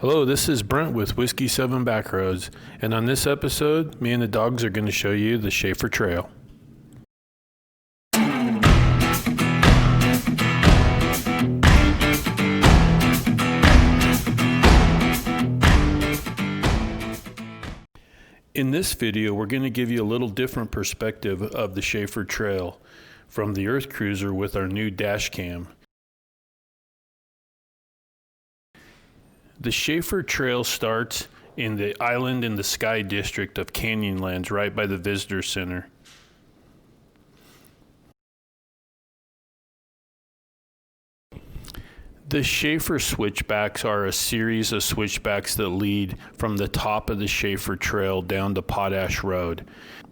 Hello, this is Brent with Whiskey 7 Backroads, and on this episode, me and the dogs are going to show you the Shafer Trail. In this video, we're going to give you a little different perspective of the Shafer Trail from the EarthCruiser with our new dash cam. The Shafer Trail starts in the Island in the Sky district of Canyonlands, right by the Visitor Center. The Shafer Switchbacks are a series of switchbacks that lead from the top of the Shafer Trail down to Potash Road.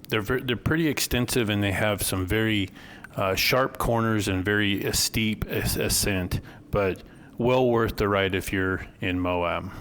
They're pretty extensive, and they have some very sharp corners and very steep ascent, but well worth the ride if you're in Moab.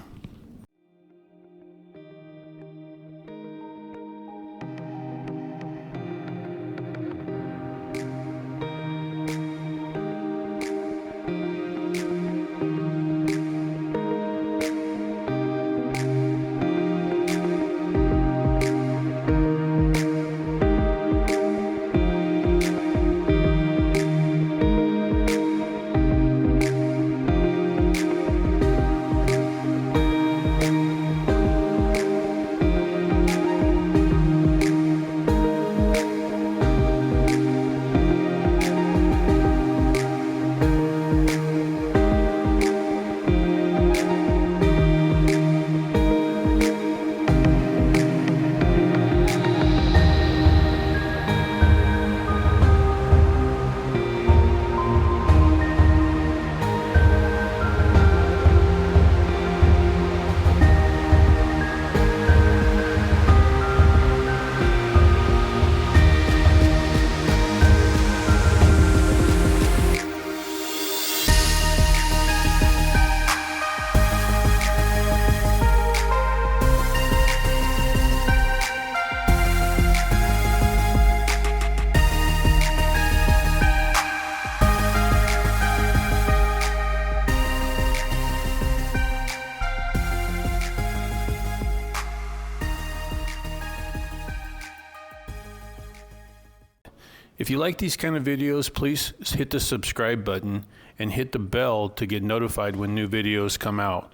If you like these kind of videos, please hit the subscribe button and hit the bell to get notified when new videos come out.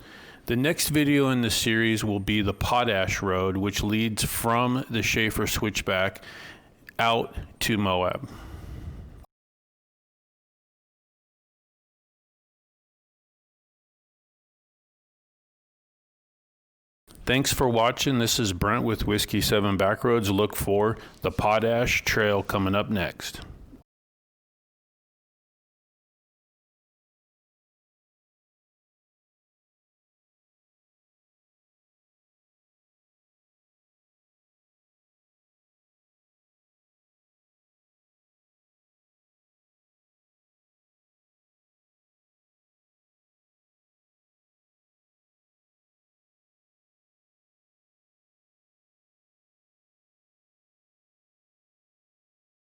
The next video in the series will be the Potash Road, which leads from the Shafer Switchback out to Moab. Thanks for watching. This is Brent with Whiskey 7 Backroads. Look for the Potash Trail coming up next.